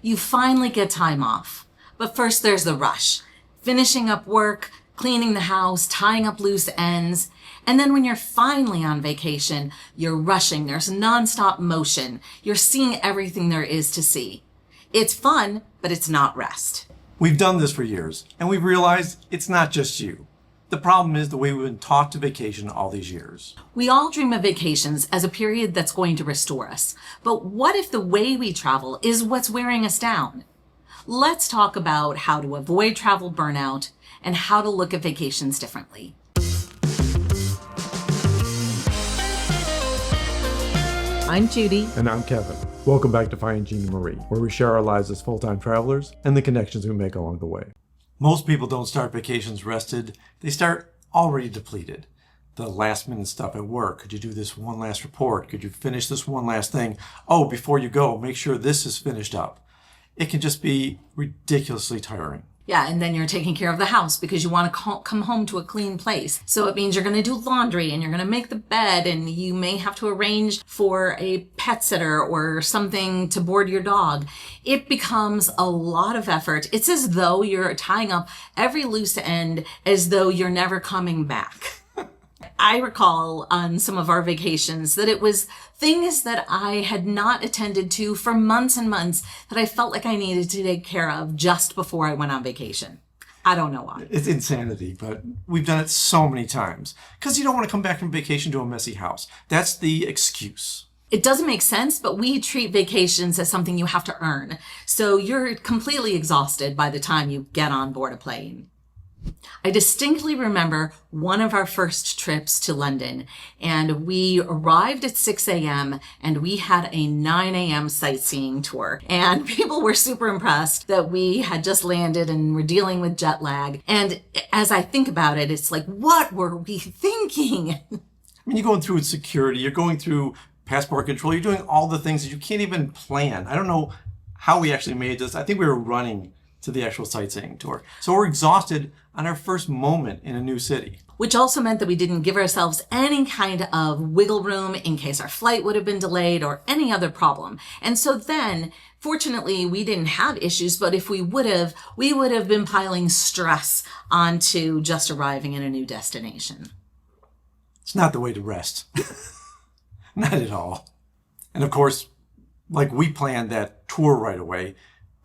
You finally get time off. But first there's the rush. Finishing up work, cleaning the house, tying up loose ends. And then when you're finally on vacation, you're rushing. There's nonstop motion. You're seeing everything there is to see. It's fun, but it's not rest. We've done this for years, and we've realized it's not just you. The problem is the way we've been taught to vacation all these years. We all dream of vacations as a period that's going to restore us. But what if the way we travel is what's wearing us down? Let's talk about how to avoid travel burnout and how to look at vacations differently. I'm Judy. And I'm Kevin. Welcome back to Finding Gina Marie, where we share our lives as full-time travelers and the connections we make along the way. Most people don't start vacations rested. They start already depleted. The last minute stuff at work. Could you do this one last report? Could you finish this one last thing? Oh, before you go, make sure this is finished up. It can just be ridiculously tiring. Yeah, and then you're taking care of the house because you want to come home to a clean place. So it means you're going to do laundry and you're going to make the bed, and you may have to arrange for a pet sitter or something to board your dog. It becomes a lot of effort. It's as though you're tying up every loose end as though you're never coming back. I recall on some of our vacations that it was things that I had not attended to for months and months that I felt like I needed to take care of just before I went on vacation. I don't know why. It's insanity, but we've done it so many times because you don't want to come back from vacation to a messy house. That's the excuse. It doesn't make sense, but we treat vacations as something you have to earn. So you're completely exhausted by the time you get on board a plane. I distinctly remember one of our first trips to London, and we arrived at 6 a.m. and we had a 9 a.m. sightseeing tour, and people were super impressed that we had just landed and were dealing with jet lag. And as I think about it, it's like, what were we thinking? I mean, you're going through security, you're going through passport control, you're doing all the things that you can't even plan. I don't know how we actually made this. I think we were running to the actual sightseeing tour. So we're exhausted on our first moment in a new city. Which also meant that we didn't give ourselves any kind of wiggle room in case our flight would have been delayed or any other problem. And so then, fortunately, we didn't have issues, but if we would have been piling stress onto just arriving in a new destination. It's not the way to rest. Not at all. And of course, like we planned that tour right away,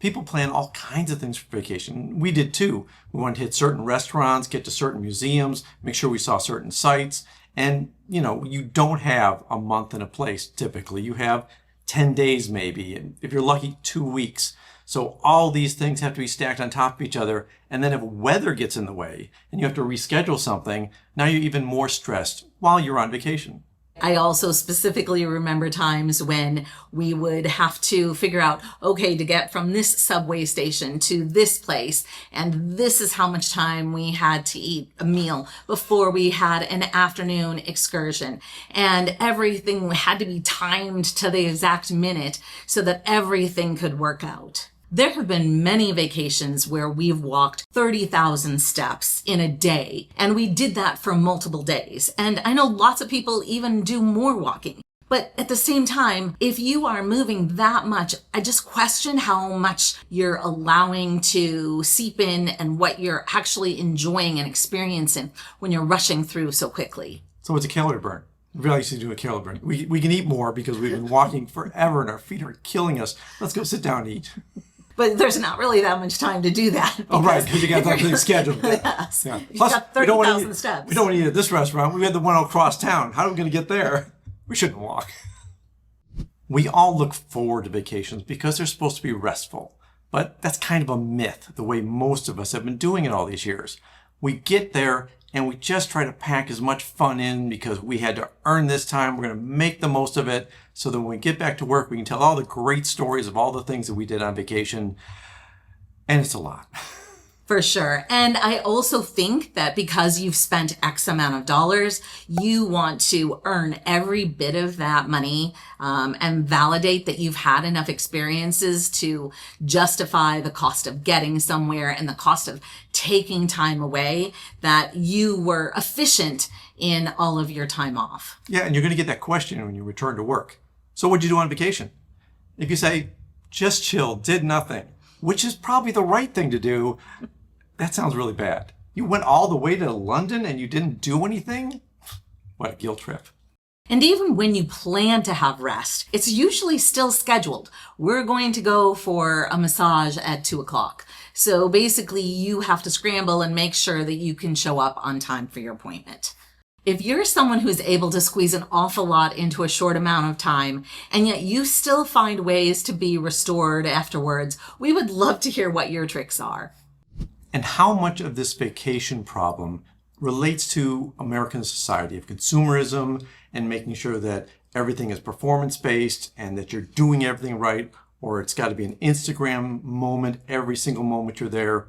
people plan all kinds of things for vacation. We did too. We wanted to hit certain restaurants, get to certain museums, make sure we saw certain sites. And, you don't have a month in a place typically. You have 10 days maybe, and if you're lucky, 2 weeks. So all these things have to be stacked on top of each other. And then if weather gets in the way and you have to reschedule something, now you're even more stressed while you're on vacation. I also specifically remember times when we would have to figure out, okay, to get from this subway station to this place, and this is how much time we had to eat a meal before we had an afternoon excursion. And everything had to be timed to the exact minute so that everything could work out. There have been many vacations where we've walked 30,000 steps in a day, and we did that for multiple days. And I know lots of people even do more walking. But at the same time, if you are moving that much, I just question how much you're allowing to seep in and what you're actually enjoying and experiencing when you're rushing through so quickly. So it's a calorie burn. We really used to do a calorie burn. We can eat more because we've been walking forever and our feet are killing us. Let's go sit down and eat. But there's not really that much time to do that. Oh, right, because you got everything scheduled. Yes. Yeah. You've Plus, got 30,000 steps. We don't want to eat at this restaurant. We had the one across town. How are we going to get there? We shouldn't walk. We all look forward to vacations because they're supposed to be restful. But that's kind of a myth, the way most of us have been doing it all these years. We get there and we just try to pack as much fun in because we had to earn this time. We're going to make the most of it so that when we get back to work, we can tell all the great stories of all the things that we did on vacation. And it's a lot. For sure. And I also think that because you've spent X amount of dollars, you want to earn every bit of that money and validate that you've had enough experiences to justify the cost of getting somewhere and the cost of taking time away, that you were efficient in all of your time off. Yeah, and you're going to get that question when you return to work. So what'd you do on vacation? If you say, just chilled, did nothing, which is probably the right thing to do. That sounds really bad. You went all the way to London and you didn't do anything? What a guilt trip. And even when you plan to have rest, it's usually still scheduled. We're going to go for a massage at 2:00. So basically you have to scramble and make sure that you can show up on time for your appointment. If you're someone who's able to squeeze an awful lot into a short amount of time, and yet you still find ways to be restored afterwards, we would love to hear what your tricks are. And how much of this vacation problem relates to American society of consumerism and making sure that everything is performance-based and that you're doing everything right, or it's got to be an Instagram moment every single moment you're there.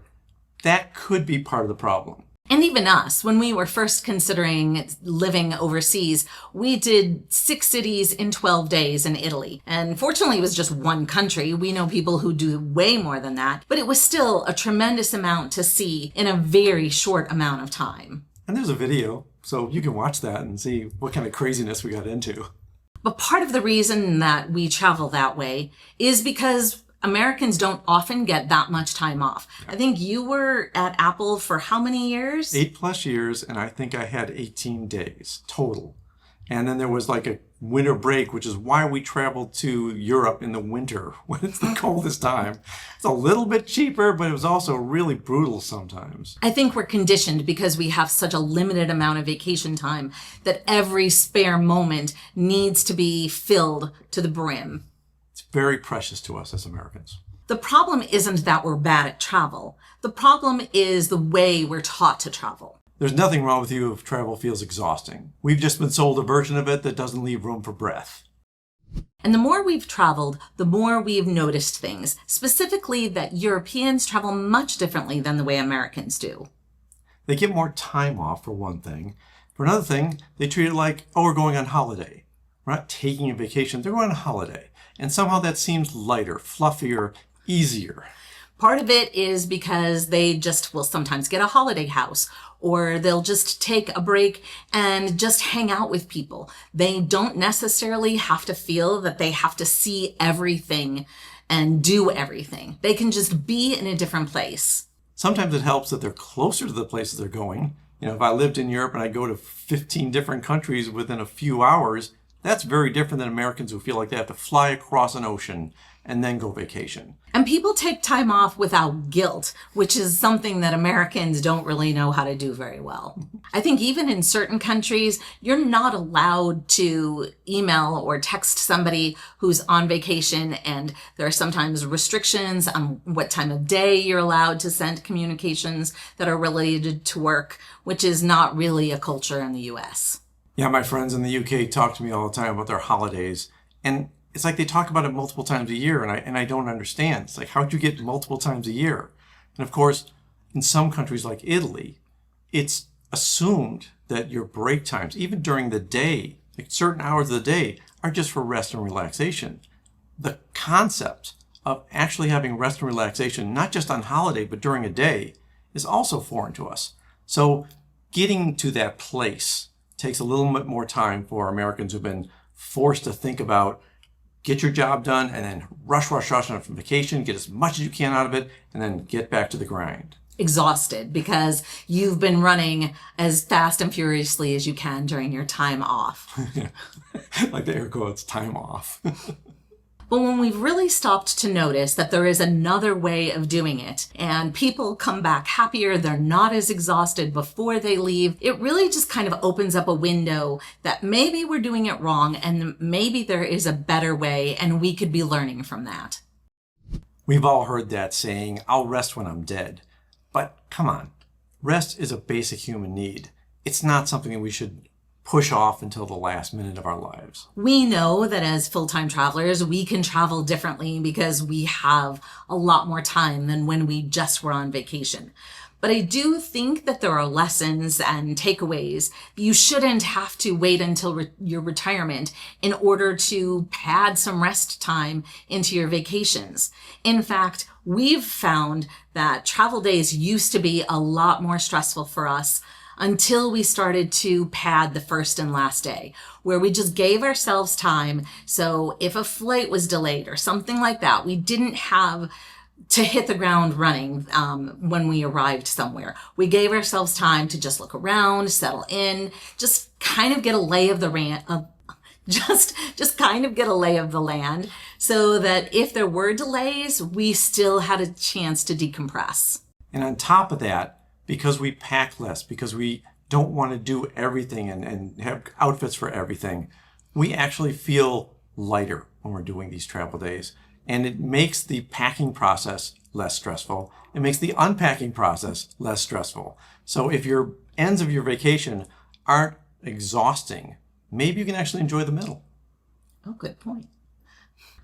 That could be part of the problem. And even us, when we were first considering living overseas, we did 6 cities in 12 days in Italy. And fortunately, it was just one country. We know people who do way more than that, but it was still a tremendous amount to see in a very short amount of time. And there's a video, so you can watch that and see what kind of craziness we got into. But part of the reason that we travel that way is because Americans don't often get that much time off. I think you were at Apple for how many years? 8+ years, and I think I had 18 days total. And then there was like a winter break, which is why we traveled to Europe in the winter when it's the coldest time. It's a little bit cheaper, but it was also really brutal sometimes. I think we're conditioned because we have such a limited amount of vacation time that every spare moment needs to be filled to the brim. It's very precious to us as Americans. The problem isn't that we're bad at travel. The problem is the way we're taught to travel. There's nothing wrong with you if travel feels exhausting. We've just been sold a version of it that doesn't leave room for breath. And the more we've traveled, the more we've noticed things, specifically that Europeans travel much differently than the way Americans do. They get more time off, for one thing. For another thing, they treat it like, oh, we're going on holiday. We're not taking a vacation, they're going on holiday. And somehow that seems lighter, fluffier, easier. Part of it is because they just will sometimes get a holiday house, or they'll just take a break and just hang out with people. They don't necessarily have to feel that they have to see everything and do everything. They can just be in a different place. Sometimes it helps that they're closer to the places they're going. You know, if I lived in Europe and I go to 15 different countries within a few hours, that's very different than Americans who feel like they have to fly across an ocean and then go vacation. And people take time off without guilt, which is something that Americans don't really know how to do very well. I think even in certain countries, you're not allowed to email or text somebody who's on vacation, and there are sometimes restrictions on what time of day you're allowed to send communications that are related to work, which is not really a culture in the US. Yeah, my friends in the UK talk to me all the time about their holidays, and it's like they talk about it multiple times a year, and I don't understand. It's like, how'd you get multiple times a year? And of course, in some countries like Italy, it's assumed that your break times, even during the day, like certain hours of the day, are just for rest and relaxation. The concept of actually having rest and relaxation, not just on holiday, but during a day, is also foreign to us. So getting to that place takes a little bit more time for Americans who've been forced to think about get your job done and then rush on vacation, get as much as you can out of it, and then get back to the grind. Exhausted because you've been running as fast and furiously as you can during your time off. Like the air quotes, time off. But when we've really stopped to notice that there is another way of doing it and people come back happier, they're not as exhausted before they leave, it really just kind of opens up a window that maybe we're doing it wrong and maybe there is a better way and we could be learning from that. We've all heard that saying, I'll rest when I'm dead. But come on, rest is a basic human need. It's not something that we should push off until the last minute of our lives. We know that as full-time travelers, we can travel differently because we have a lot more time than when we just were on vacation. But I do think that there are lessons and takeaways. You shouldn't have to wait until your retirement in order to pad some rest time into your vacations. In fact, we've found that travel days used to be a lot more stressful for us until we started to pad the first and last day, where we just gave ourselves time. So if a flight was delayed or something like that, we didn't have to hit the ground running when we arrived somewhere. We gave ourselves time to just look around, settle in, just kind of get a lay of the just kind of get a lay of the land, so that if there were delays, we still had a chance to decompress. And on top of that, because we pack less, because we don't want to do everything and have outfits for everything, we actually feel lighter when we're doing these travel days. And it makes the packing process less stressful. It makes the unpacking process less stressful. So if your ends of your vacation aren't exhausting, maybe you can actually enjoy the middle. Oh, good point.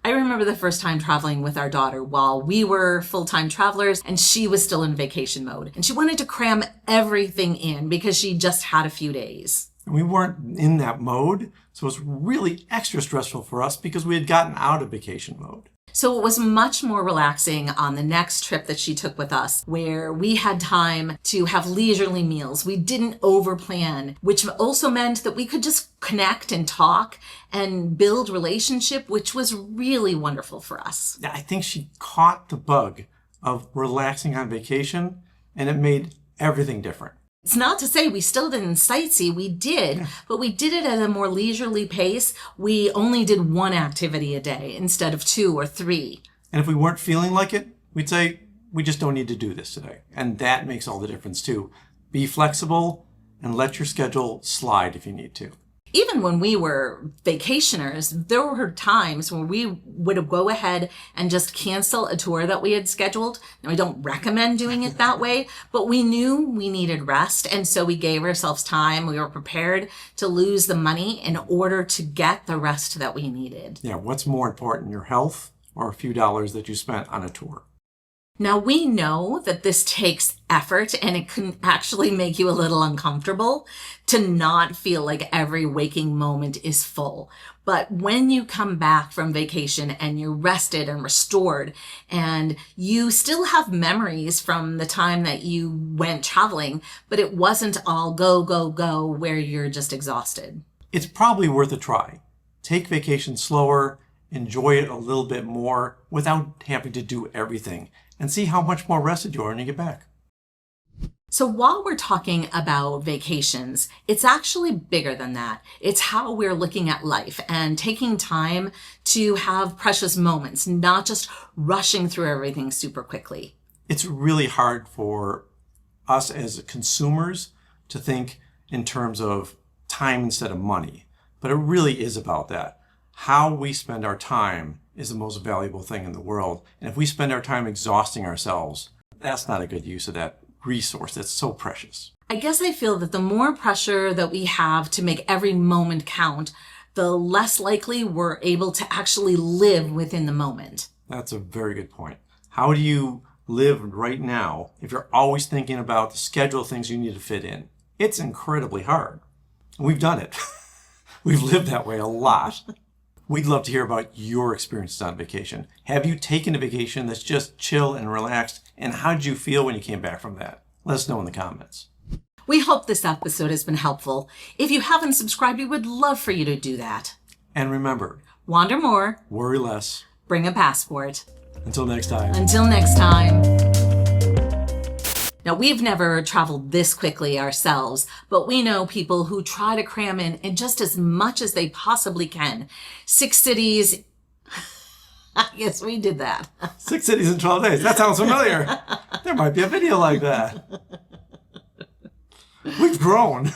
I remember the first time traveling with our daughter while we were full-time travelers and she was still in vacation mode. And she wanted to cram everything in because she just had a few days. We weren't in that mode, so it was really extra stressful for us because we had gotten out of vacation mode. So it was much more relaxing on the next trip that she took with us, where we had time to have leisurely meals. We didn't overplan, which also meant that we could just connect and talk and build relationship, which was really wonderful for us. I think she caught the bug of relaxing on vacation, and it made everything different. It's not to say we still didn't sightsee, we did, but we did it at a more leisurely pace. We only did one activity a day instead of 2 or 3. And if we weren't feeling like it, we'd say, we just don't need to do this today. And that makes all the difference too. Be flexible and let your schedule slide if you need to. Even when we were vacationers, there were times when we would go ahead and just cancel a tour that we had scheduled. Now, I don't recommend doing it that way, but we knew we needed rest. And so we gave ourselves time. We were prepared to lose the money in order to get the rest that we needed. Yeah, what's more important, your health or a few dollars that you spent on a tour? Now, we know that this takes effort and it can actually make you a little uncomfortable to not feel like every waking moment is full. But when you come back from vacation and you're rested and restored and you still have memories from the time that you went traveling, but it wasn't all go, go, go where you're just exhausted. It's probably worth a try. Take vacation slower, enjoy it a little bit more without having to do everything, and see how much more rested you are when you get back. So while we're talking about vacations, it's actually bigger than that. It's how we're looking at life and taking time to have precious moments, not just rushing through everything super quickly. It's really hard for us as consumers to think in terms of time instead of money, but it really is about that. How we spend our time is the most valuable thing in the world. And if we spend our time exhausting ourselves, that's not a good use of that resource that's so precious. I guess I feel that the more pressure that we have to make every moment count, the less likely we're able to actually live within the moment. That's a very good point. How do you live right now if you're always thinking about the schedule of things you need to fit in? It's incredibly hard. We've done it. We've lived that way a lot. We'd love to hear about your experiences on vacation. Have you taken a vacation that's just chill and relaxed? And how did you feel when you came back from that? Let us know in the comments. We hope this episode has been helpful. If you haven't subscribed, we would love for you to do that. And remember, Wander more, worry less. bring a passport. Until next time. Until next time. Now, we've never traveled this quickly ourselves, but we know people who try to cram in just as much as they possibly can. 6 cities. Yes, we did that. 6 cities in 12 days. That sounds familiar. There might be a video like that. We've grown.